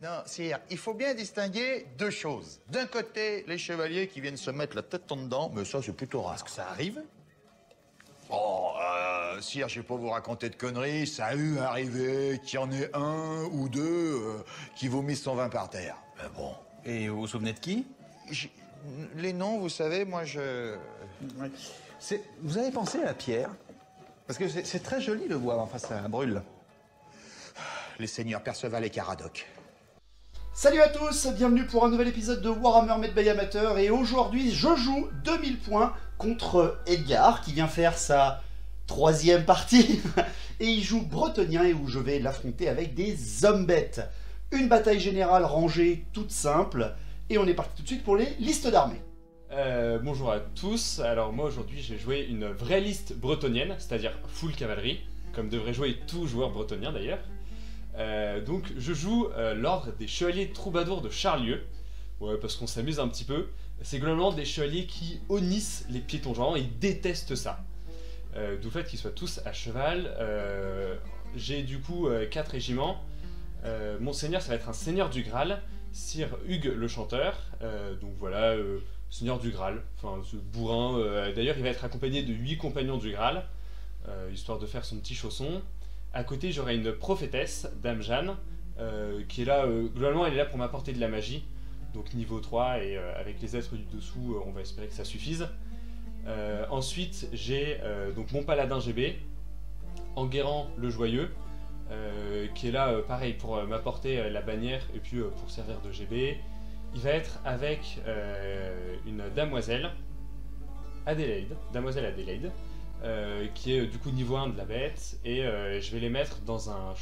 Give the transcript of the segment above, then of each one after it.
Non, sire, il faut bien distinguer deux choses. D'un côté, les chevaliers qui viennent se mettre la tête en dedans, mais ça, c'est plutôt rare. Est-ce que ça arrive? Oh, sire, je vais pas vous raconter de conneries. Ça a eu arrivé qu'il y en ait un ou deux qui vomissent son vin par terre. Mais bon. Et vous vous souvenez de qui? Les noms, vous savez, moi, je... Ouais. Vous avez pensé à la pierre? Parce que c'est très joli de voir, enfin, ça brûle. Les seigneurs Perceval et Caradoc. Salut à tous, bienvenue pour un nouvel épisode de Warhammer Made by Amateur. Et aujourd'hui, je joue 2000 points contre Edgar, qui vient faire sa troisième partie. Et il joue bretonien, et où je vais l'affronter avec des zombettes. Une bataille générale rangée, toute simple. Et on est parti tout de suite pour les listes d'armées. Bonjour à tous, alors moi aujourd'hui j'ai joué une vraie liste bretonienne, c'est-à-dire full cavalerie, comme devrait jouer tout joueur bretonien d'ailleurs. Donc je joue l'ordre des chevaliers troubadours de Charlieu, ouais, parce qu'on s'amuse un petit peu. C'est globalement des chevaliers qui honnissent les piétons, genre ils détestent ça. D'où le fait qu'ils soient tous à cheval. J'ai du coup 4 régiments. Mon seigneur ça va être un seigneur du Graal, Sir Hugues le chanteur, donc voilà, seigneur du Graal, enfin ce bourrin, d'ailleurs il va être accompagné de 8 compagnons du Graal, histoire de faire son petit chausson. À côté j'aurai une prophétesse, Dame Jeanne, qui est là, globalement elle est là pour m'apporter de la magie, donc niveau 3, et avec les êtres du dessous, on va espérer que ça suffise. Ensuite j'ai donc mon paladin GB, Enguerrand le Joyeux, qui est là pareil pour m'apporter la bannière et puis pour servir de GB. Il va être avec une damoiselle Adélaïde, qui est du coup niveau 1 de la bête, et je vais les mettre dans un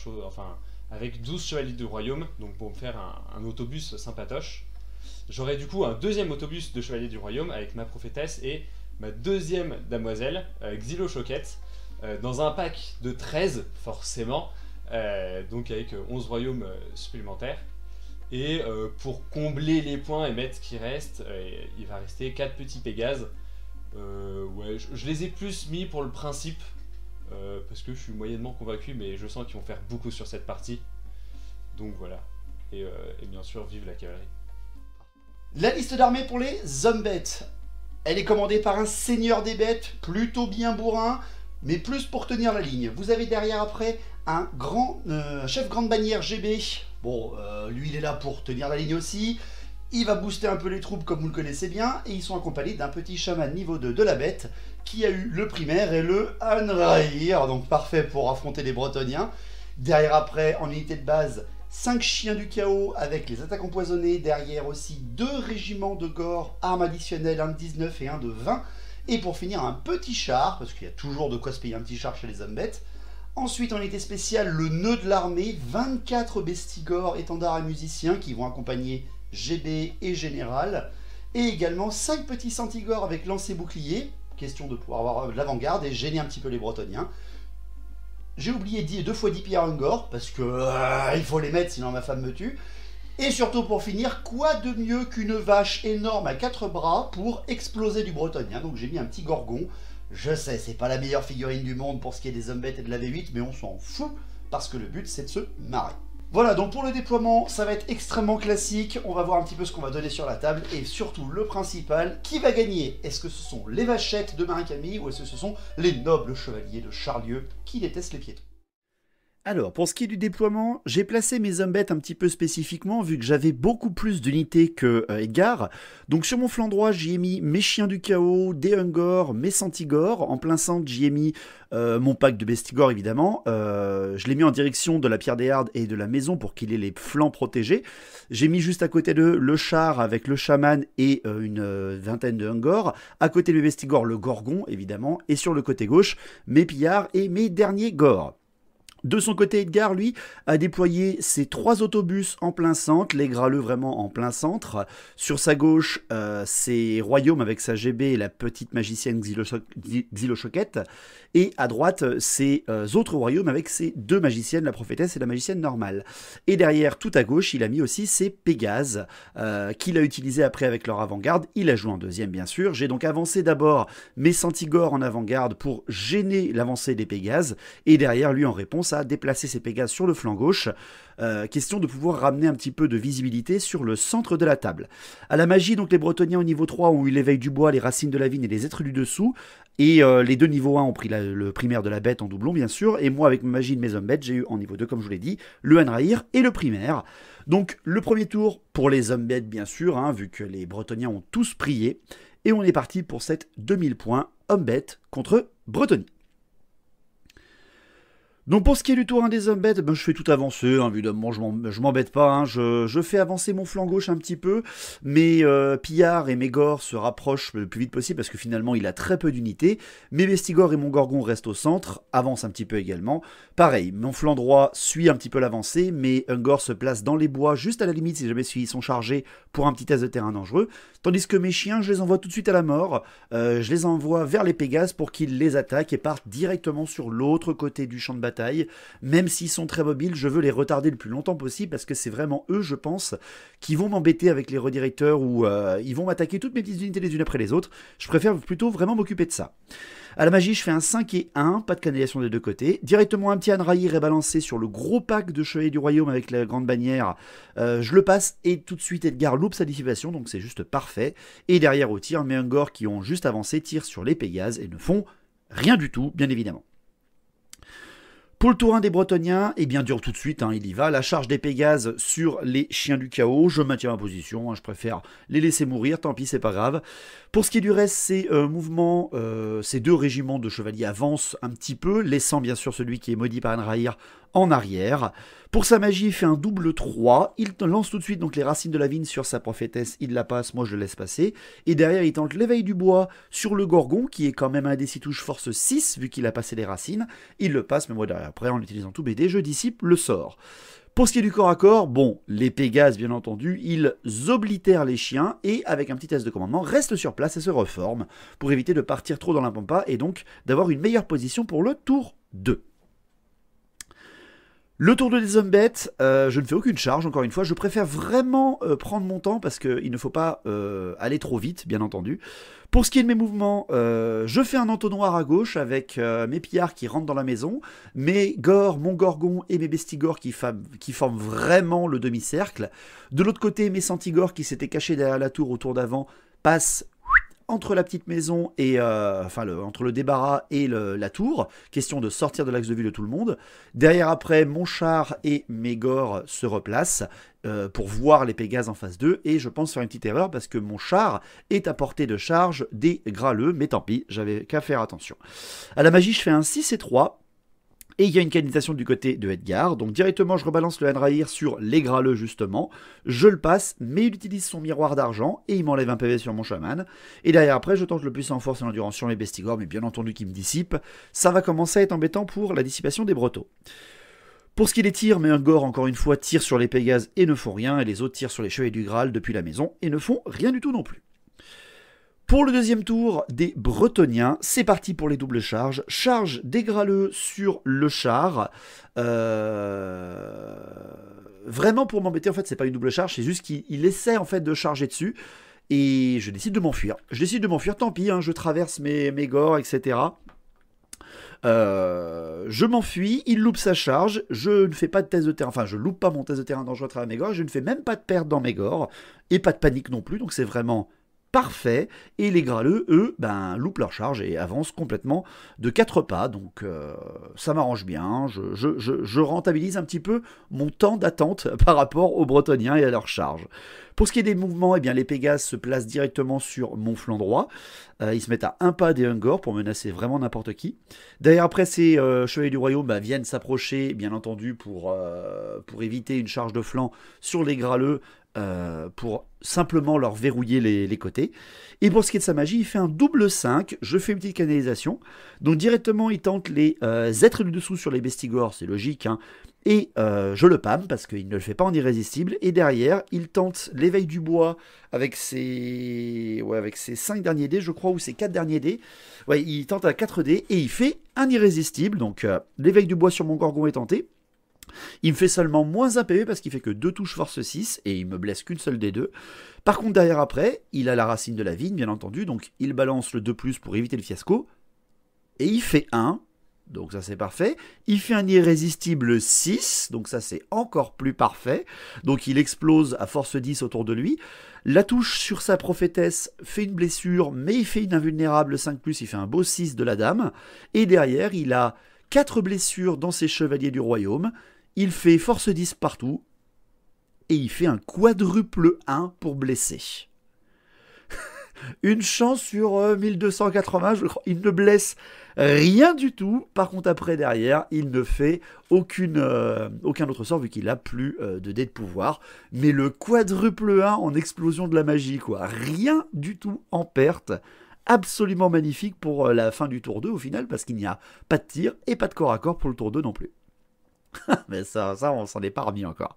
avec 12 chevaliers du royaume, donc pour me faire un autobus sympatoche. J'aurai du coup un deuxième autobus de chevaliers du royaume avec ma prophétesse et ma deuxième damoiselle, Xylo Choquette, dans un pack de 13 forcément, donc avec 11 royaumes supplémentaires. Et pour combler les points et mettre ce qui reste, il va rester 4 petits Pégases. Ouais, je les ai plus mis pour le principe, parce que je suis moyennement convaincu, mais je sens qu'ils vont faire beaucoup sur cette partie. Donc voilà. Et bien sûr, vive la cavalerie. La liste d'armées pour les zombettes. Elle est commandée par un seigneur des bêtes, plutôt bien bourrin, mais plus pour tenir la ligne. Vous avez derrière après un chef grande bannière GB. Bon, lui il est là pour tenir la ligne aussi. Il va booster un peu les troupes comme vous le connaissez bien. Et ils sont accompagnés d'un petit chaman niveau 2 de la bête qui a eu le primaire et le Anraïr. Donc parfait pour affronter les Bretoniens. Derrière après, en unité de base, 5 chiens du chaos avec les attaques empoisonnées. Derrière aussi 2 régiments de gore, armes additionnelles, un de 19 et un de 20. Et pour finir, un petit char, parce qu'il y a toujours de quoi se payer un petit char chez les zombettes. Ensuite, en unité spéciale, le nœud de l'armée, 24 bestigors, étendards et musiciens qui vont accompagner GB et Général. Et également 5 petits centigores avec lancer bouclier, question de pouvoir avoir de l'avant-garde et gêner un petit peu les Bretoniens. J'ai oublié 2 fois 10 pierres Ungor, parce que il faut les mettre sinon ma femme me tue. Et surtout pour finir, quoi de mieux qu'une vache énorme à 4 bras pour exploser du bretonien. Donc j'ai mis un petit gorgon. Je sais, c'est pas la meilleure figurine du monde pour ce qui est des zombettes et de la V8, mais on s'en fout, parce que le but c'est de se marrer. Voilà, donc pour le déploiement, ça va être extrêmement classique. On va voir un petit peu ce qu'on va donner sur la table, et surtout le principal, qui va gagner? Est-ce que ce sont les vachettes de Marie-Camille, ou est-ce que ce sont les nobles chevaliers de Charlieu qui détestent les piétons? Alors, pour ce qui est du déploiement, j'ai placé mes zombettes un petit peu spécifiquement, vu que j'avais beaucoup plus d'unités que Edgar. Donc sur mon flanc droit, j'y ai mis mes chiens du chaos, des Ungor, mes centigores. En plein centre, j'y ai mis mon pack de bestigors, évidemment. Je l'ai mis en direction de la pierre des hardes et de la maison pour qu'il ait les flancs protégés. J'ai mis juste à côté d'eux le char avec le chaman et une vingtaine de Ungor. À côté de mes bestigors, le gorgon, évidemment. Et sur le côté gauche, mes pillards et mes derniers gors. De son côté, Edgar, lui, a déployé ses 3 autobus en plein centre, les graleux vraiment en plein centre. Sur sa gauche, ses royaumes avec sa GB et la petite magicienne Xylo Choquette. Et à droite, ses autres royaumes avec ses 2 magiciennes, la prophétesse et la magicienne normale. Et derrière, tout à gauche, il a mis aussi ses Pégases, qu'il a utilisé après avec leur avant-garde. Il a joué en deuxième, bien sûr. J'ai donc avancé d'abord mes centigores en avant-garde pour gêner l'avancée des Pégases. Et derrière, lui, en réponse, à déplacer ses Pégases sur le flanc gauche. Question de pouvoir ramener un petit peu de visibilité sur le centre de la table. À la magie, donc les Bretoniens au niveau 3 ont eu l'éveil du bois, les racines de la vigne et les êtres du dessous. Et les deux niveaux 1 ont pris le primaire de la bête en doublon, bien sûr. Et moi, avec ma magie de mes hommes bêtes, j'ai eu en niveau 2, comme je vous l'ai dit, le Enrahir et le primaire. Donc, le premier tour pour les hommes bêtes, bien sûr, hein, vu que les Bretoniens ont tous prié. Et on est parti pour cette 2000 points hommes bêtes contre Bretonie. Donc pour ce qui est du tour 1 des hommes bêtes, je fais tout avancer, hein, évidemment je m'embête pas, hein, je fais avancer mon flanc gauche un petit peu, mes pillards et mes gores se rapprochent le plus vite possible parce que finalement il a très peu d'unités, mes vestigores et mon gorgon restent au centre, avancent un petit peu également, pareil, mon flanc droit suit un petit peu l'avancée, mes ungors se placent dans les bois juste à la limite si jamais ils sont chargés pour un petit test de terrain dangereux, tandis que mes chiens je les envoie tout de suite à la mort, je les envoie vers les Pégases pour qu'ils les attaquent et partent directement sur l'autre côté du champ de bataille. Même s'ils sont très mobiles, je veux les retarder le plus longtemps possible parce que c'est vraiment eux, je pense, qui vont m'embêter avec les redirecteurs ou ils vont m'attaquer toutes mes petites unités les unes après les autres. Je préfère plutôt vraiment m'occuper de ça. À la magie, je fais un 5 et 1, pas de cannulation des deux côtés. Directement un petit Enrahir est balancé sur le gros pack de Chevaliers du Royaume avec la grande bannière. Je le passe et tout de suite Edgar loupe sa dissipation, donc c'est juste parfait. Et derrière au tir, mes Ungors qui ont juste avancé tirent sur les Pégases et ne font rien du tout, bien évidemment. Pour le tour 1 des Bretoniens, eh bien dur tout de suite, hein, il y va. La charge des Pégases sur les chiens du chaos. Je maintiens ma position, hein, je préfère les laisser mourir, tant pis, c'est pas grave. Pour ce qui est du reste, ces mouvements, ces deux régiments de chevaliers avancent un petit peu, laissant bien sûr celui qui est maudit par Enrahir en arrière. Pour sa magie, il fait un double 3. Il lance tout de suite donc les racines de la vigne sur sa prophétesse. Il la passe, moi je le laisse passer. Et derrière, il tente l'éveil du bois sur le Gorgon, qui est quand même un des 6 touches force 6, vu qu'il a passé les racines. Il le passe, mais moi derrière, après, en utilisant tout BD, je dissipe le sort. Pour ce qui est du corps à corps, bon, les Pégases, bien entendu, ils oblitèrent les chiens et, avec un petit test de commandement, restent sur place et se reforment pour éviter de partir trop dans la pampa et donc d'avoir une meilleure position pour le tour 2. Le tour 2 des hommes bêtes, je ne fais aucune charge, encore une fois, je préfère vraiment prendre mon temps parce qu'il ne faut pas aller trop vite, bien entendu. Pour ce qui est de mes mouvements, je fais un entonnoir à gauche avec mes pillards qui rentrent dans la maison, mes gores, mon gorgon et mes bestigores qui forment vraiment le demi-cercle. De l'autre côté, mes centigores qui s'étaient cachés derrière la tour au tour d'avant passent entre la petite maison et entre le débarras et la tour, question de sortir de l'axe de vue de tout le monde. Derrière après, mon char et mes gores se replacent pour voir les Pégases en phase 2 et je pense faire une petite erreur parce que mon char est à portée de charge des graleux, mais tant pis, j'avais qu'à faire attention. À la magie, je fais un 6 et 3. Et il y a une canalisation du côté de Edgar, donc directement je rebalance le Enrahir sur les graleux justement, je le passe, mais il utilise son miroir d'argent et il m'enlève un PV sur mon chaman. Et derrière après je tente le plus en force et l'endurance sur les bestigores, mais bien entendu qui me dissipe. Ça va commencer à être embêtant pour la dissipation des Bretos. Pour ce qui est des tirs, mes Ungors encore une fois tirent sur les Pégases et ne font rien, et les autres tirent sur les Chevaliers du Graal depuis la maison et ne font rien du tout non plus. Pour le deuxième tour des Bretoniens, c'est parti pour les doubles charges. Charge des graleux sur le char. Vraiment pour m'embêter, en fait, c'est pas une double charge, c'est juste qu'il essaie en fait de charger dessus. Et je décide de m'enfuir. Tant pis, hein, je traverse mes gores, etc. Je m'enfuis, il loupe sa charge, je ne fais pas de test de terrain, enfin je loupe pas mon test de terrain dangereux à travers mes gores, je ne fais même pas de perte dans mes gores, et pas de panique non plus, donc c'est vraiment parfait, et les graleux, eux, loupent leur charge et avancent complètement de 4 pas, donc ça m'arrange bien, je rentabilise un petit peu mon temps d'attente par rapport aux Bretoniens et à leur charge. Pour ce qui est des mouvements, eh bien, les Pégases se placent directement sur mon flanc droit, ils se mettent à un pas des Ungors pour menacer vraiment n'importe qui. D'ailleurs, après, ces Chevaliers du Royaume viennent s'approcher, bien entendu, pour éviter une charge de flanc sur les graleux, pour simplement leur verrouiller les côtés. Et pour ce qui est de sa magie, il fait un double 5, je fais une petite canalisation, donc directement il tente les êtres du dessous sur les bestigores, c'est logique, hein, et je le pâme parce qu'il ne le fait pas en irrésistible, et derrière il tente l'éveil du bois avec ses 5 derniers dés je crois, ou ses 4 derniers dés, ouais, il tente à 4 dés et il fait un irrésistible, donc l'éveil du bois sur mon gorgon est tenté. Il me fait seulement moins 1 PV parce qu'il fait que 2 touches force 6 et il me blesse qu'une seule des deux. Par contre derrière après, il a la racine de la vigne bien entendu, donc il balance le 2+, pour éviter le fiasco. Et il fait 1, donc ça c'est parfait. Il fait un irrésistible 6, donc ça c'est encore plus parfait. Donc il explose à force 10 autour de lui. La touche sur sa prophétesse fait une blessure, mais il fait une invulnérable 5+, il fait un beau 6 de la dame. Et derrière, il a 4 blessures dans ses chevaliers du royaume. Il fait force 10 partout. Et il fait un quadruple 1 pour blesser. Une chance sur 1280, je crois. Il ne blesse rien du tout. Par contre, après, derrière, il ne fait aucun autre sort vu qu'il n'a plus de dés de pouvoir. Mais le quadruple 1 en explosion de la magie, quoi. Rien du tout en perte. Absolument magnifique pour la fin du tour 2 au final, parce qu'il n'y a pas de tir et pas de corps à corps pour le tour 2 non plus. Mais ça, on s'en est pas remis encore.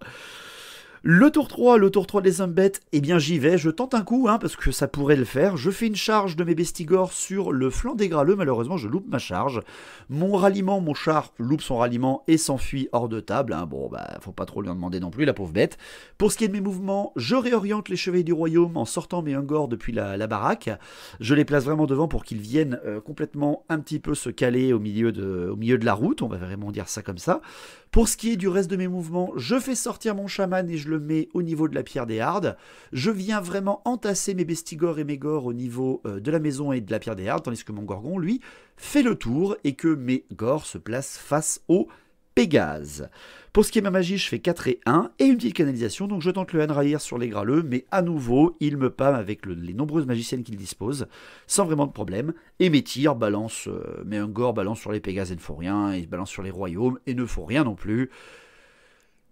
Le tour 3 des Zombettes, eh bien j'y vais, je tente un coup, parce que ça pourrait le faire. Je fais une charge de mes bestigors sur le flanc des Graleux, malheureusement je loupe ma charge. Mon ralliement, mon char loupe son ralliement et s'enfuit hors de table. Bon, faut pas trop lui en demander non plus, la pauvre bête. Pour ce qui est de mes mouvements, je réoriente les chevaliers du royaume en sortant mes Ungors depuis la baraque. Je les place vraiment devant pour qu'ils viennent complètement un petit peu se caler au milieu de la route, on va vraiment dire ça comme ça. Pour ce qui est du reste de mes mouvements, je fais sortir mon chaman et je le mets au niveau de la pierre des Hardes. Je viens vraiment entasser mes bestigors et mes gors au niveau de la maison et de la pierre des Hardes, tandis que mon gorgon, lui, fait le tour et que mes gors se placent face au Pégase. Pour ce qui est de ma magie, je fais 4 et 1 et une petite canalisation, donc je tente le Hanraïr sur les Graleux, mais à nouveau, il me pâme avec les nombreuses magiciennes qu'il dispose, sans vraiment de problème, et mes tirs balancent, mes Ungors balancent sur les Pégases et ne font rien, et balancent sur les royaumes et ne font rien non plus.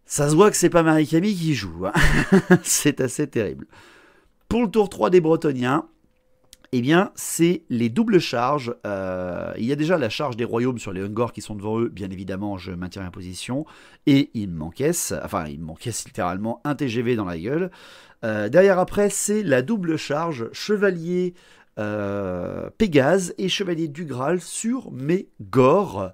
Ça se voit que c'est pas Marie-Camille qui joue, c'est assez terrible. Pour le tour 3 des Bretoniens, eh bien, c'est les doubles charges. Il y a déjà la charge des royaumes sur les Ungors qui sont devant eux. Bien évidemment, je maintiens ma position. Et ils m'encaissent littéralement un TGV dans la gueule. Derrière, après, c'est la double charge chevalier Pégase et chevalier du Graal sur mes Gors.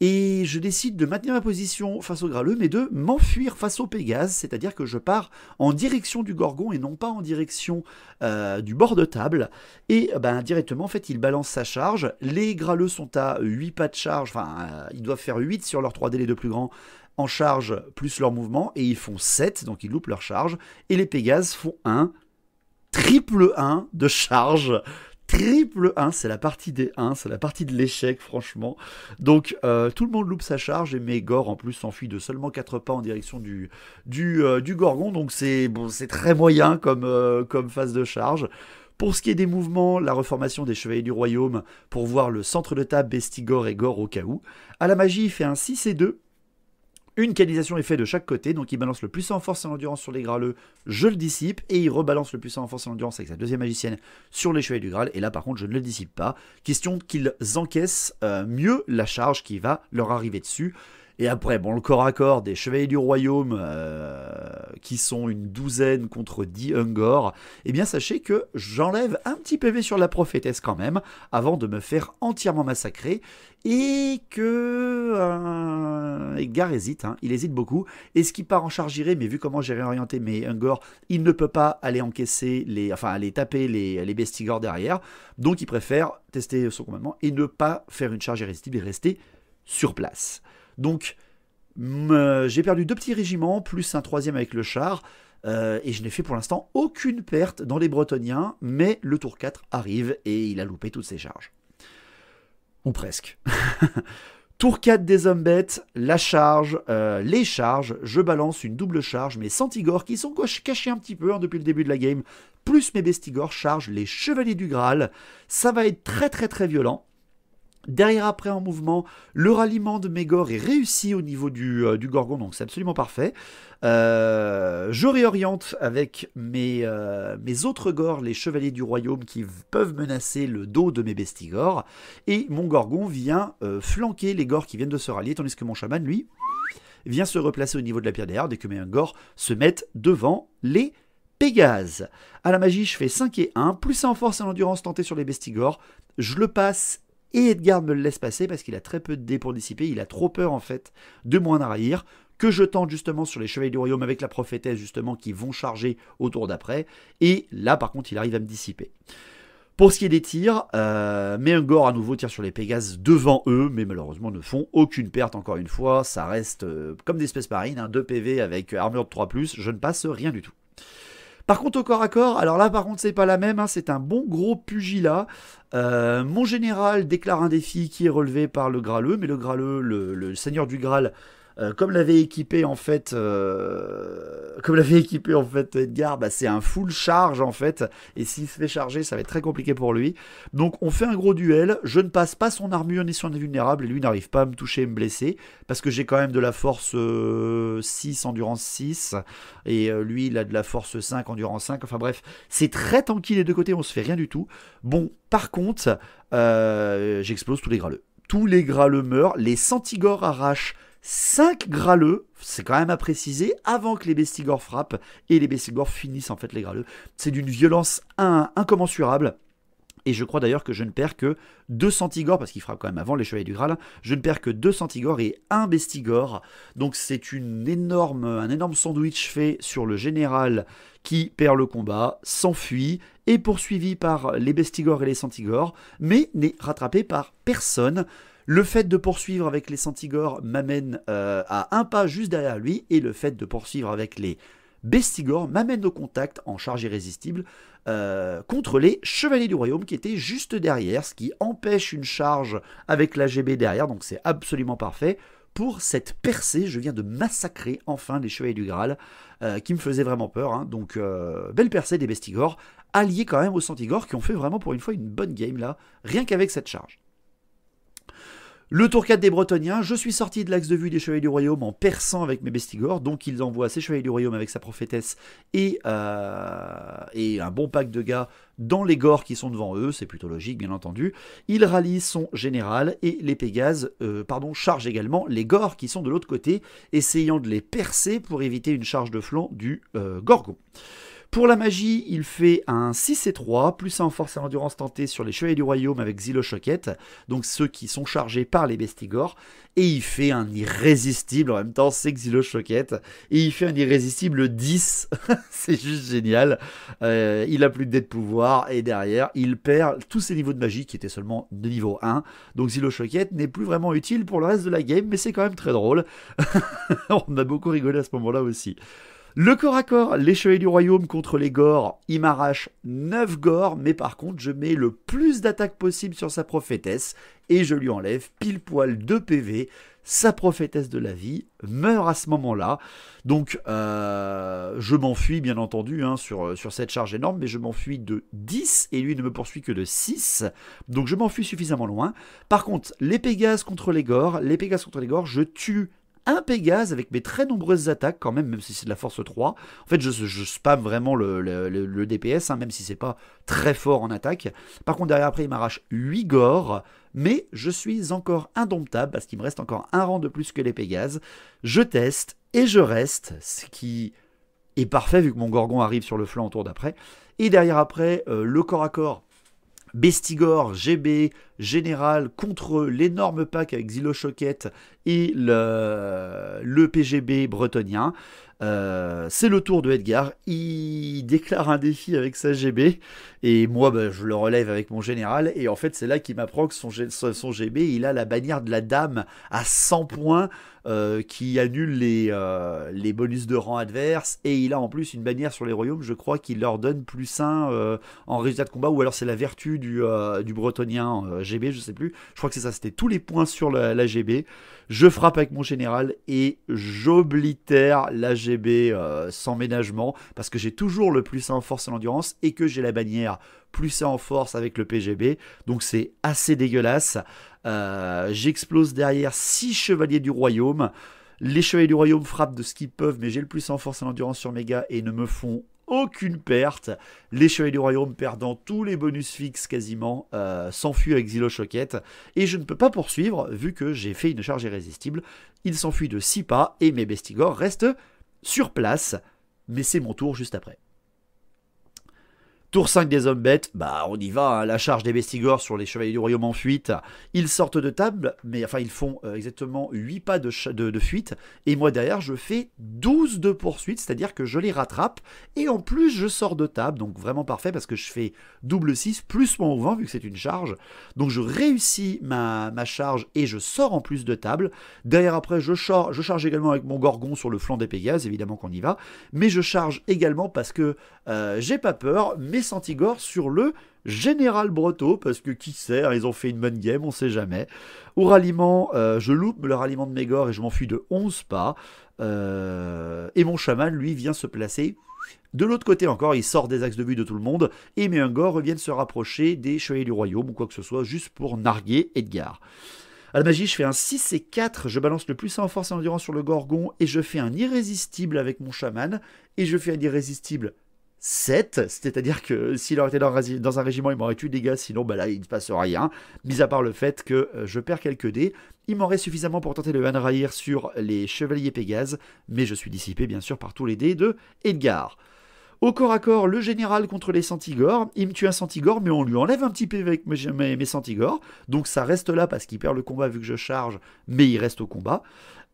Et je décide de maintenir ma position face au Graleux, mais de m'enfuir face au Pégase, c'est-à-dire que je pars en direction du Gorgon et non pas en direction du bord de table. Et directement, en fait, il balance sa charge. Les Graleux sont à 8 pas de charge, ils doivent faire 8 sur leurs 3 dés les deux plus grands en charge, plus leur mouvement, et ils font 7, donc ils loupent leur charge. Et les Pégases font un triple 1 de charge. Triple 1, c'est la partie des 1, c'est la partie de l'échec, franchement. Donc, tout le monde loupe sa charge et mes Gors, en plus, s'enfuient de seulement 4 pas en direction du Gorgon. Donc, c'est très moyen comme phase de charge. Pour ce qui est des mouvements, la reformation des Chevaliers du Royaume pour voir le centre de table, Bestigor et Gor au cas où. À la magie, il fait un 6 et 2. Une canalisation est faite de chaque côté, donc il balance le puissant en force et en endurance sur les Graleux, je le dissipe, et il rebalance le puissant en force et en endurance avec sa deuxième magicienne sur les Chevaliers du Graal, et là par contre je ne le dissipe pas, question qu'ils encaissent mieux la charge qui va leur arriver dessus. Et après, le corps à corps des Chevaliers du Royaume, qui sont une douzaine contre 10 Ungors, eh bien sachez que j'enlève un petit PV sur la prophétesse quand même, avant de me faire entièrement massacrer, et que Edgar hésite, il hésite beaucoup. Est-ce qu'il part en charge irée, mais vu comment j'ai réorienté mes Ungors, il ne peut pas aller encaisser, aller taper les Bestigors derrière, donc il préfère tester son commandement et ne pas faire une charge irrésistible et rester sur place. Donc, j'ai perdu 2 petits régiments, plus un 3e avec le char, et je n'ai fait pour l'instant aucune perte dans les Bretoniens, mais le tour 4 arrive et il a loupé toutes ses charges. Ou presque. Tour 4 des Zombettes, la charge, les charges, je balance une double charge, mes Centigors qui sont cachés un petit peu depuis le début de la game, plus mes Bestigors chargent les Chevaliers du Graal, ça va être très très très violent. Derrière, après, en mouvement, le ralliement de mes Gors est réussi au niveau du Gorgon, donc c'est absolument parfait. Je réoriente avec mes autres Gors, les Chevaliers du Royaume, qui peuvent menacer le dos de mes Bestigors. Et mon Gorgon vient flanquer les Gors qui viennent de se rallier, tandis que mon chaman, lui, vient se replacer au niveau de la pierre des Hardes et que mes Gors se mettent devant les Pégases. À la magie, je fais 5 et 1, plus en force et en endurance tenté sur les Bestigors. Je le passe. Et Edgar me le laisse passer parce qu'il a très peu de dés pour dissiper, il a trop peur en fait de moi en arrière, que je tente justement sur les Chevaliers du Royaume avec la prophétesse justement qui vont charger au tour d'après, et là par contre il arrive à me dissiper. Pour ce qui est des tirs, Meungor à nouveau tire sur les Pégases devant eux, mais malheureusement ne font aucune perte encore une fois. Ça reste comme des Space Marines, hein, 2 PV avec armure de 3+, je ne passe rien du tout. Par contre au corps à corps, alors là par contre c'est pas la même, hein, c'est un bon gros pugilat. Mon général déclare un défi qui est relevé par le Graleux, mais le Graleux, le seigneur du Graal, comme l'avait équipé en fait Edgar, bah, c'est un full charge en fait, et s'il se fait charger ça va être très compliqué pour lui. Donc on fait un gros duel, je ne passe pas son armure ni son invulnérable, et lui n'arrive pas à me toucher et me blesser, parce que j'ai quand même de la force 6, endurance 6, et lui il a de la force 5, endurance 5, enfin bref, c'est très tranquille des deux côtés, on se fait rien du tout. Bon, par contre, j'explose tous les Graleux. Tous les Graleux meurent, les Centigores arrachent 5 Graleux, c'est quand même à préciser, avant que les Bestigors frappent, et les Bestigors finissent en fait les Graleux. C'est d'une violence incommensurable, et je crois d'ailleurs que je ne perds que 2 Centigores, parce qu'il frappe quand même avant les Chevaliers du Graal, je ne perds que 2 Centigores et 1 Bestigor, donc c'est un énorme sandwich fait sur le général qui perd le combat, s'enfuit, est poursuivi par les Bestigors et les Centigores, mais n'est rattrapé par personne. Le fait de poursuivre avec les Centigores m'amène à un pas juste derrière lui, et le fait de poursuivre avec les Bestigors m'amène au contact en charge irrésistible contre les Chevaliers du Royaume qui étaient juste derrière, ce qui empêche une charge avec l'AGB derrière, donc c'est absolument parfait. Pour cette percée, je viens de massacrer enfin les Chevaliers du Graal, qui me faisaient vraiment peur, hein. Donc belle percée des Bestigors, alliés quand même aux Centigores qui ont fait vraiment pour une fois une bonne game là, rien qu'avec cette charge. Le tour 4 des Bretonniens, je suis sorti de l'axe de vue des Chevaliers du Royaume en perçant avec mes Bestigors, donc ils envoient ses Chevaliers du Royaume avec sa prophétesse et un bon pack de gars dans les gores qui sont devant eux, c'est plutôt logique bien entendu. Il rallie son général et les Pégases chargent également les gores qui sont de l'autre côté, essayant de les percer pour éviter une charge de flanc du Gorgon. Pour la magie, il fait un 6 et 3, plus 1 en force et endurance tentée sur les Chevaliers du Royaume avec Xylochoquette, donc ceux qui sont chargés par les Bestigors, et il fait un irrésistible, en même temps c'est Xylochoquette, et il fait un irrésistible 10, c'est juste génial. Il a plus de dés de pouvoir, et derrière, il perd tous ses niveaux de magie, qui étaient seulement de niveau 1, donc Xylochoquette n'est plus vraiment utile pour le reste de la game, mais c'est quand même très drôle. On a beaucoup rigolé à ce moment-là aussi. Le corps à corps, les Chevaliers du Royaume contre les Gores, il m'arrache 9 Gores, mais par contre je mets le plus d'attaques possible sur sa prophétesse, et je lui enlève pile poil 2 PV, sa prophétesse de la vie meurt à ce moment-là, donc je m'enfuis bien entendu sur cette charge énorme, mais je m'enfuis de 10, et lui ne me poursuit que de 6, donc je m'enfuis suffisamment loin. Par contre, les Pégases contre les Gores, je tue un Pégase avec mes très nombreuses attaques quand même si c'est de la force 3. En fait, je spam vraiment le DPS, même si c'est pas très fort en attaque. Par contre, derrière après, il m'arrache 8 Gores, mais je suis encore indomptable parce qu'il me reste encore un rang de plus que les Pégases. Je teste et je reste, ce qui est parfait vu que mon Gorgon arrive sur le flanc au tour d'après. Et derrière après, le corps à corps, Bestigor, GB, Général contre l'énorme pack avec Xylochoquette et le PGB bretonien. C'est le tour de Edgar, il déclare un défi avec sa GB et moi je le relève avec mon général, et en fait c'est là qu'il m'apprend que son GB il a la bannière de la dame à 100 points qui annule les bonus de rang adverse, et il a en plus une bannière sur les royaumes, je crois qu'il leur donne +1 en résultat de combat, ou alors c'est la vertu du bretonien GB, je sais plus, je crois que c'est ça, c'était tous les points sur la GB. Je frappe avec mon général et j'oblitère la GB sans ménagement, parce que j'ai toujours le +1 en force et l'endurance et que j'ai la bannière +1 en force avec le PGB, donc c'est assez dégueulasse. J'explose derrière 6 Chevaliers du Royaume. Les Chevaliers du Royaume frappent de ce qu'ils peuvent, mais j'ai le +1 en force et l'endurance sur mes gars et ne me font aucune perte. Les Chevaliers du Royaume, perdant tous les bonus fixes quasiment, s'enfuient avec Xylochoquette, et je ne peux pas poursuivre vu que j'ai fait une charge irrésistible. Il s'enfuit de 6 pas et mes Bestigors restent sur place, mais c'est mon tour juste après. Tour 5 des hommes bêtes, bah on y va, hein, la charge des bestigors sur les chevaliers du royaume en fuite. Ils sortent de table, mais enfin ils font exactement 8 pas de fuite, et moi derrière je fais 12 de poursuite, c'est-à-dire que je les rattrape, et en plus je sors de table, donc vraiment parfait parce que je fais double 6 plus mon mouvement vu que c'est une charge, donc je réussis ma charge et je sors en plus de table. Derrière après je charge également avec mon gorgon sur le flanc des Pégases, évidemment qu'on y va, mais je charge également parce que j'ai pas peur, mes Centigores sur le général Breton, parce que qui sait, hein, ils ont fait une bonne game, on sait jamais. Au ralliement, je loupe le ralliement de mes gores et je m'enfuis de 11 pas. Et mon chaman, lui, vient se placer de l'autre côté encore, il sort des axes de vue de tout le monde, et mes Ungors reviennent se rapprocher des chevaliers du royaume, ou quoi que ce soit, juste pour narguer Edgar. À la magie, je fais un 6 et 4, je balance le plus 1 en force et en endurance sur le gorgon, et je fais un irrésistible avec mon chaman, et je fais un irrésistible 7, c'est-à-dire que s'il aurait été dans un régiment, il m'aurait tué des dégâts, sinon bah là il ne se passe rien, mis à part le fait que je perds quelques dés. Il m'en reste suffisamment pour tenter le Hanraïr sur les chevaliers Pégases, mais je suis dissipé bien sûr par tous les dés de Edgar. Au corps à corps, le général contre les Centigores, il me tue un Centigore, mais on lui enlève un petit PV avec mes Centigores, donc ça reste là parce qu'il perd le combat vu que je charge, mais il reste au combat.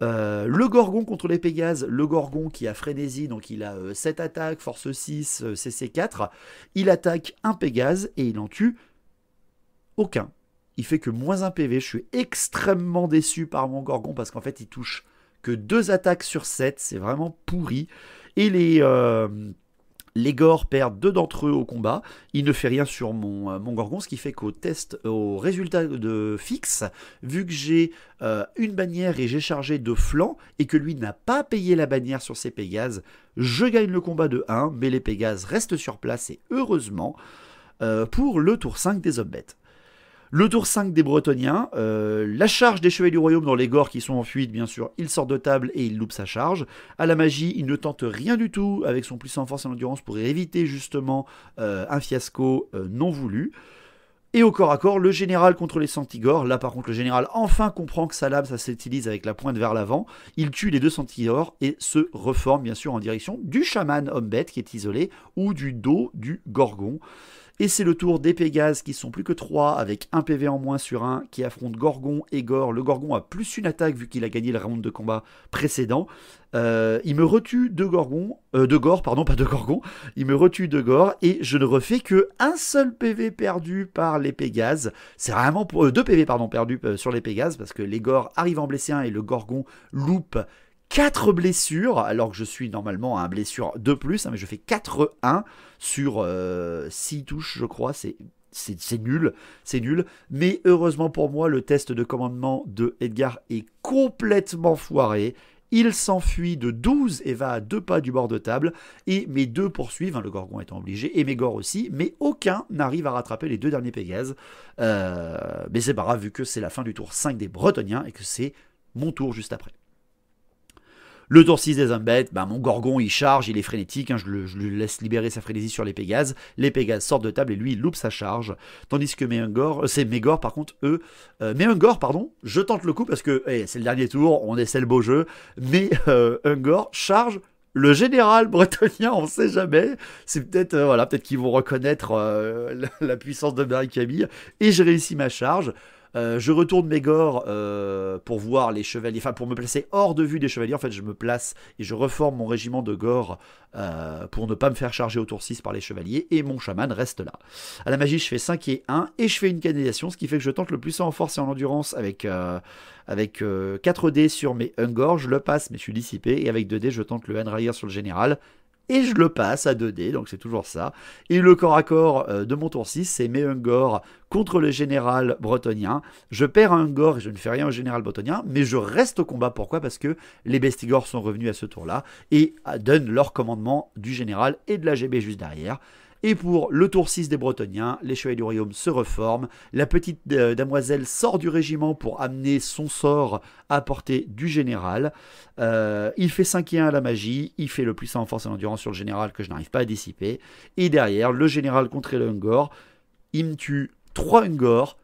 Le Gorgon contre les Pégases, le Gorgon qui a frénésie, donc il a 7 attaques, force 6, CC 4, il attaque un Pégase et il en tue aucun. Il fait que moins 1 PV, je suis extrêmement déçu par mon Gorgon parce qu'en fait il touche que 2 attaques sur 7, c'est vraiment pourri. Et les Gors perdent 2 d'entre eux au combat. Il ne fait rien sur mon Gorgon, ce qui fait au résultat de fixe, vu que j'ai une bannière et j'ai chargé de flanc, et que lui n'a pas payé la bannière sur ses Pégases, je gagne le combat de 1, mais les Pégases restent sur place, et heureusement, pour le tour 5 des hommes bêtes. Le tour 5 des Bretoniens, la charge des chevaliers du royaume dans les Gors qui sont en fuite, bien sûr, il sort de table et il loupe sa charge. À la magie, il ne tente rien du tout avec son plus en force et en endurance pour éviter justement un fiasco non voulu. Et au corps à corps, le général contre les Centigores. Là par contre, le général enfin comprend que sa lame, ça s'utilise avec la pointe vers l'avant. Il tue les 2 Centigores et se reforme bien sûr en direction du chaman homme-bête qui est isolé ou du dos du Gorgon. Et c'est le tour des Pégases qui sont plus que 3 avec 1 PV en moins sur 1 qui affrontent Gorgon et Gore. Le Gorgon a plus une attaque vu qu'il a gagné le round de combat précédent. Il me retue de Gore, pas de Gorgon. Il me retue de Gore et je ne refais que un seul PV perdu par les Pégases. C'est vraiment pour 2 PV perdus sur les Pégases parce que les Gore arrivent en blesser 1 et le Gorgon loupe 4 blessures, alors que je suis normalement à un blessure de plus, hein, mais je fais 4-1 sur 6 touches, je crois, c'est nul, mais heureusement pour moi, le test de commandement de Edgar est complètement foiré. Il s'enfuit de 12 et va à 2 pas du bord de table, et mes 2 poursuivent, hein, le Gorgon étant obligé, et mes Gores aussi, mais aucun n'arrive à rattraper les 2 derniers Pégases. Mais c'est pas grave, vu que c'est la fin du tour 5 des Bretoniens, et que c'est mon tour juste après. Le tour 6 des hommes bêtes, mon Gorgon il charge, il est frénétique, hein, je lui laisse libérer sa frénésie sur les Pégases. Les Pégases sortent de table et lui il loupe sa charge. Tandis que mes Gores par contre, je tente le coup parce que c'est le dernier tour, on essaie le beau jeu. Mais Ungor charge le général bretonien, on sait jamais. C'est peut-être peut-être qu'ils vont reconnaître la puissance de Marie-Camille. Et j'ai réussi ma charge. Je retourne mes Gores pour voir les chevaliers, enfin pour me placer hors de vue des chevaliers. En fait, je me place et je reforme mon régiment de Gores pour ne pas me faire charger au tour 6 par les chevaliers. Et mon chaman reste là. À la magie, je fais 5 et 1 et je fais une canalisation, ce qui fait que je tente le plus en force et en endurance avec 4 dés sur mes Ungors. Je le passe, mais je suis dissipé. Et avec 2 dés, je tente le Hanraïr sur le général. Et je le passe à 2 dés, donc c'est toujours ça. Et le corps à corps de mon tour 6, c'est mes Ungors contre le général bretonien. Je perds un Ungor et je ne fais rien au général bretonien, mais je reste au combat. Pourquoi ? Parce que les Bestigors sont revenus à ce tour-là et donnent leur commandement du général et de la GB juste derrière. Et pour le tour 6 des Bretoniens, les chevaliers du royaume se reforment. La petite damoiselle sort du régiment pour amener son sort à portée du général. Il fait 5 et 1 à la magie. Il fait le puissant en force et en endurance sur le général que je n'arrive pas à dissiper. Et derrière, le général contre le Ungor. Il me tue 3 Ungor.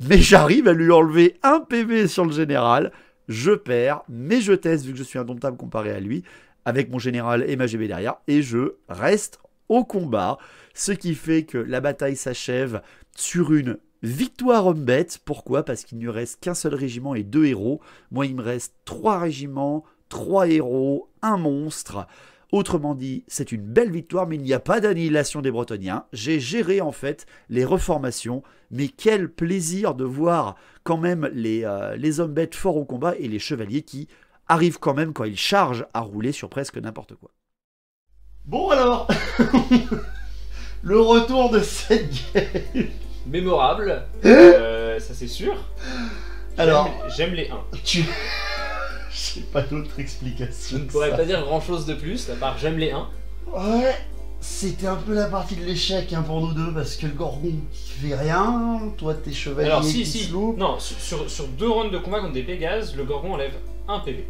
Mais j'arrive à lui enlever un PV sur le général. Je perds, mais je teste vu que je suis indomptable comparé à lui. Avec mon général et ma GB derrière. Et je reste au combat, ce qui fait que la bataille s'achève sur une victoire Humbet. Pourquoi? Parce qu'il ne lui reste qu'un seul régiment et 2 héros. Moi, il me reste 3 régiments, 3 héros, un monstre. Autrement dit, c'est une belle victoire, mais il n'y a pas d'annihilation des Bretonniens. J'ai géré en fait les reformations, mais quel plaisir de voir quand même les Humbet forts au combat et les chevaliers qui arrivent quand même, quand ils chargent, à rouler sur presque n'importe quoi. Bon alors, le retour de cette game. Mémorable, ça c'est sûr. Alors, j'aime les 1. J'ai pas d'autre explication. Je ne pourrais pas dire grand chose de plus, à part j'aime les 1. Ouais, c'était un peu la partie de l'échec hein, pour nous deux, parce que le Gorgon qui fait rien, toi t'es chevalier Alors qui si, se loupe. non, sur 2 rounds de combat contre des Pégases, le Gorgon enlève 1 PV.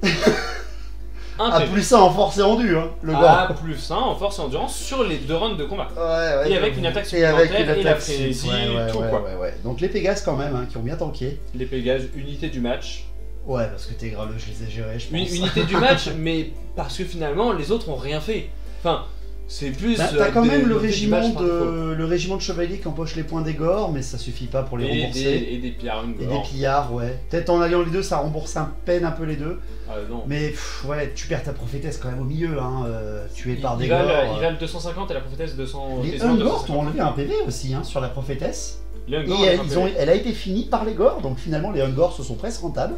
1 Ah, PV. plus ça en force et rendu, hein, le Gorgon. Ah, plus 1 en force et endurance sur les 2 rounds de combat. Ouais, Et avec une attaque et avec supplémentaire une et la attaque frénésie, tout ouais, quoi. ouais. Donc les Pégases quand même, hein, qui ont bien tanké. Les Pégases, unité du match. Ouais, parce que t'es graleux, je les ai gérés, je pense. Unité du match, mais parce que finalement, les autres ont rien fait. Enfin, c'est plus... Bah, t'as quand même le unité du match régiment, par défaut. le régiment de chevaliers qui empoche les points d'égor, mais ça suffit pas pour les rembourser. Et des pillards, une Et gore. des pillards, ouais. Peut-être en alliant les deux, ça rembourse à peine un peu les deux. Ah, non. Mais ouais, tu perds ta prophétesse quand même au milieu, hein, tué par des Ils gors. valent 250 et la prophétesse 200. Les quasiment Ungors 250. t'ont enlevé un PV aussi hein, sur la prophétesse. Les Et Ungors, ils ont elle a été finie par les Gors, donc finalement les Ungors se sont presque rentables.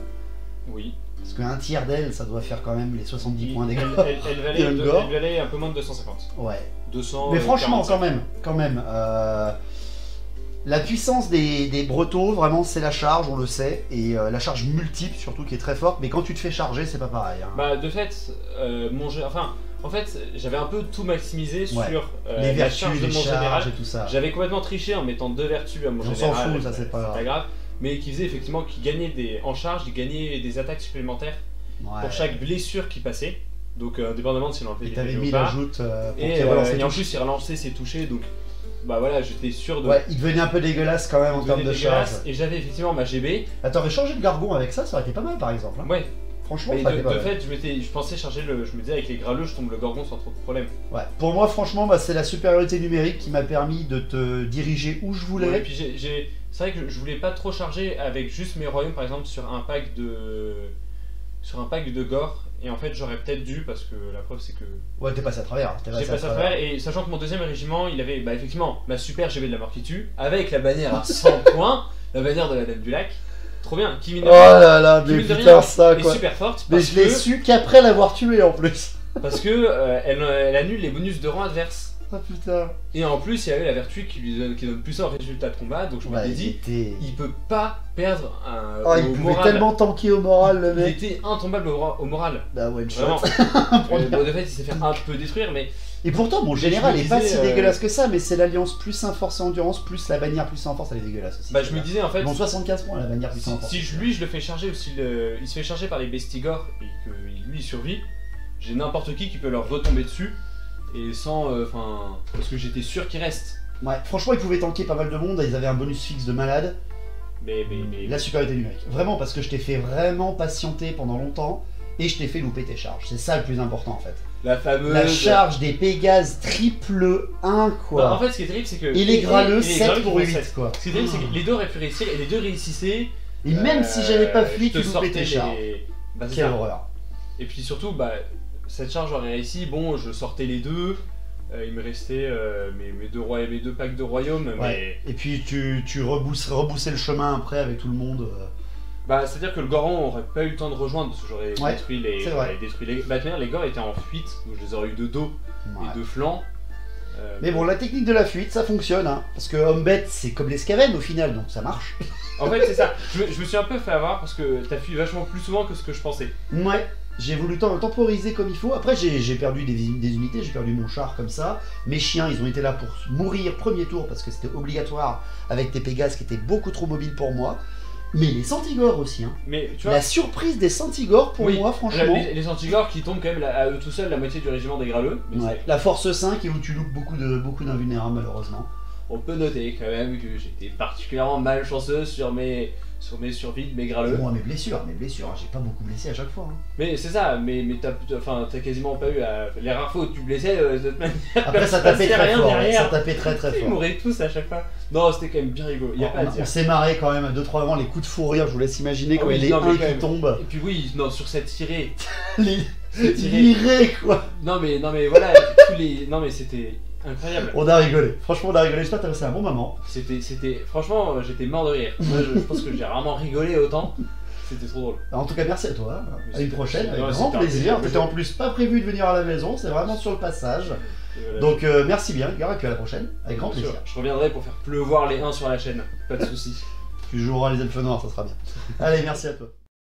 Oui. Parce qu'un tiers d'elle, ça doit faire quand même les 70 points des Gors. Elle Les Ungors. valait un peu moins de 250. Ouais. 200. Mais franchement, 45. quand même. La puissance des Bretons, vraiment, c'est la charge, on le sait. Et la charge multiple, surtout, qui est très forte. Mais quand tu te fais charger, c'est pas pareil. Hein. Bah, de fait, mon jeu. Enfin, en fait, j'avais un peu tout maximisé sur les la vertus, charge de les mon charges général. et tout ça. J'avais complètement triché en mettant 2 vertus à mon On général. s'en fout, ça, c'est pas grave. Mais qui faisait effectivement qu'il gagnait en charge, il gagnait des attaques supplémentaires Ouais. pour chaque blessure qui passait. Donc, indépendamment de s'il enlevait Et des t'avais PV mis ou pas. l'ajoute pour Et, qu'il relance les et en touches. plus, il relançait ses touchés. Donc, bah voilà, j'étais sûr de. Ouais, il devenait un peu dégueulasse quand même en termes de charge. Et j'avais effectivement ma GB. Ah, t'aurais changé de Gargon avec ça, ça aurait été pas mal par exemple. Hein. Ouais. Franchement, Mais ça aurait été de pas mal. fait, je pensais charger le. Je me disais avec les graleux, je tombe le Gorgon sans trop de problème. Ouais. Pour moi, franchement, bah, c'est la supériorité numérique qui m'a permis de te diriger où je voulais. Ouais, et puis c'est vrai que je voulais pas trop charger avec juste mes royaumes, par exemple, sur un pack de gore. Et en fait, j'aurais peut-être dû, parce que la preuve, c'est que. Ouais, t'es passé à travers. J'ai passé à travers, et sachant que mon deuxième régiment, il avait bah, effectivement ma super GB de la mort qui tue, avec la bannière à 100 points, la bannière de la Dame du Lac. Trop bien, qui mine de Oh là là, qui mais mine de putain, rien, ça est quoi. super forte. Mais Parce je l'ai que, su qu'après l'avoir tué en plus. parce que elle annule les bonus de rang adverse. Ah putain. Et en plus, il y a eu la vertu qui donne plus un résultat de combat, donc je me Ouais, suis dit, était... il peut pas perdre un. Oh, il pouvait tellement tanker au moral le Il mec. était intombable au moral. Bah one shot. Vraiment. Bon, de fait, il s'est fait un peu détruire, mais Et pourtant, mon général je me est pas disais, si dégueulasse que ça, mais c'est l'alliance plus 1 force et endurance plus la bannière plus 1 force, elle est dégueulasse aussi. bah, je me disais en fait, Bon, 75 points la bannière plus 1 force. si lui je le fais charger ou s'il il se fait charger par les bestigors et que lui il survit, j'ai n'importe qui peut leur retomber dessus et sans. Enfin. Parce que j'étais sûr qu'il reste. Ouais, franchement, ils pouvaient tanker pas mal de monde, ils avaient un bonus fixe de malade. Mais. La supériorité numérique. Vraiment, parce que je t'ai fait vraiment patienter pendant longtemps et je t'ai fait louper tes charges. C'est ça le plus important en fait. La fameuse. La charge des Pégases triple 1 quoi. Bah, en fait, ce qui est terrible, c'est que. et les graleux les 7 graleux pour qui font 8 7. quoi. Ce qui est terrible, c'est que les deux auraient pu réussir et les deux réussissaient. Et même si j'avais pas fui, je te tu loupais tes sortais charges. Bah, c'est Quelle ça. horreur. Et puis surtout, bah, cette charge aurait réussi. Bon, je sortais les deux. Il me restait mes deux packs de royaumes. Ouais. Et puis tu reboussais le chemin après avec tout le monde. Bah, c'est-à-dire que le Goron aurait pas eu le temps de rejoindre parce que j'aurais Ouais, détruit les. c'est vrai. J'aurais détruit les. Bah, de toute manière, les Gors étaient en fuite, donc je les aurais eu de dos Ouais. et de flanc. Mais bon, la technique de la fuite, ça fonctionne, hein, parce que Humbet, c'est comme les Skaven au final, donc ça marche. En fait, c'est ça. Je me suis un peu fait avoir parce que t'as fui vachement plus souvent que ce que je pensais. Ouais, j'ai voulu temporiser comme il faut. Après, j'ai perdu des unités, j'ai perdu mon char comme ça. Mes chiens, ils ont été là pour mourir premier tour parce que c'était obligatoire avec tes Pégases qui étaient beaucoup trop mobiles pour moi. Mais les Centigores aussi, hein. Mais tu vois. La surprise des Centigores pour Oui, moi, franchement. Les Antigores qui tombent quand même à eux tout seuls la moitié du régiment des Graleux. Mais Ouais. La force 5 et où tu loupes beaucoup d'invulnérables malheureusement. on peut noter quand même que j'étais particulièrement malchanceux sur mes sur mes survies, mes graleux. Moi, mes blessures, hein, j'ai pas beaucoup blessé à chaque fois. Hein. Mais c'est ça, mais t'as quasiment pas eu les rares fois où tu blessais de toute manière. Après, ça tapait très rien fort. derrière. Ça tapait très Ils fort. mouraient tous à chaque fois. Non, c'était quand même bien rigolo. Y a pas à On dire. s'est marré quand même 2-3 avant, les coups de fou rire, je vous laisse imaginer Ah quand oui, il est non, mais un quand qui même. tombe. Et puis oui, non, sur cette tirée. Il irait quoi. Non mais voilà, non mais c'était incroyable. On a rigolé, franchement on a rigolé, j'espère que t'as passé un bon moment. Franchement, j'étais mort de rire. Moi, je pense que j'ai rarement rigolé autant. C'était trop drôle. En tout cas merci à toi, à une prochaine, avec Ouais, grand c'était un plaisir. plaisir. T'étais en plus pas prévu de venir à la maison, c'est vraiment sur le passage. Et voilà, Donc merci bien Edgar, et puis à la prochaine, avec grand bien sûr, plaisir. je reviendrai pour faire pleuvoir les 1 sur la chaîne. Pas de soucis. Tu joueras les elfes noirs, ça sera bien. Allez, merci à toi.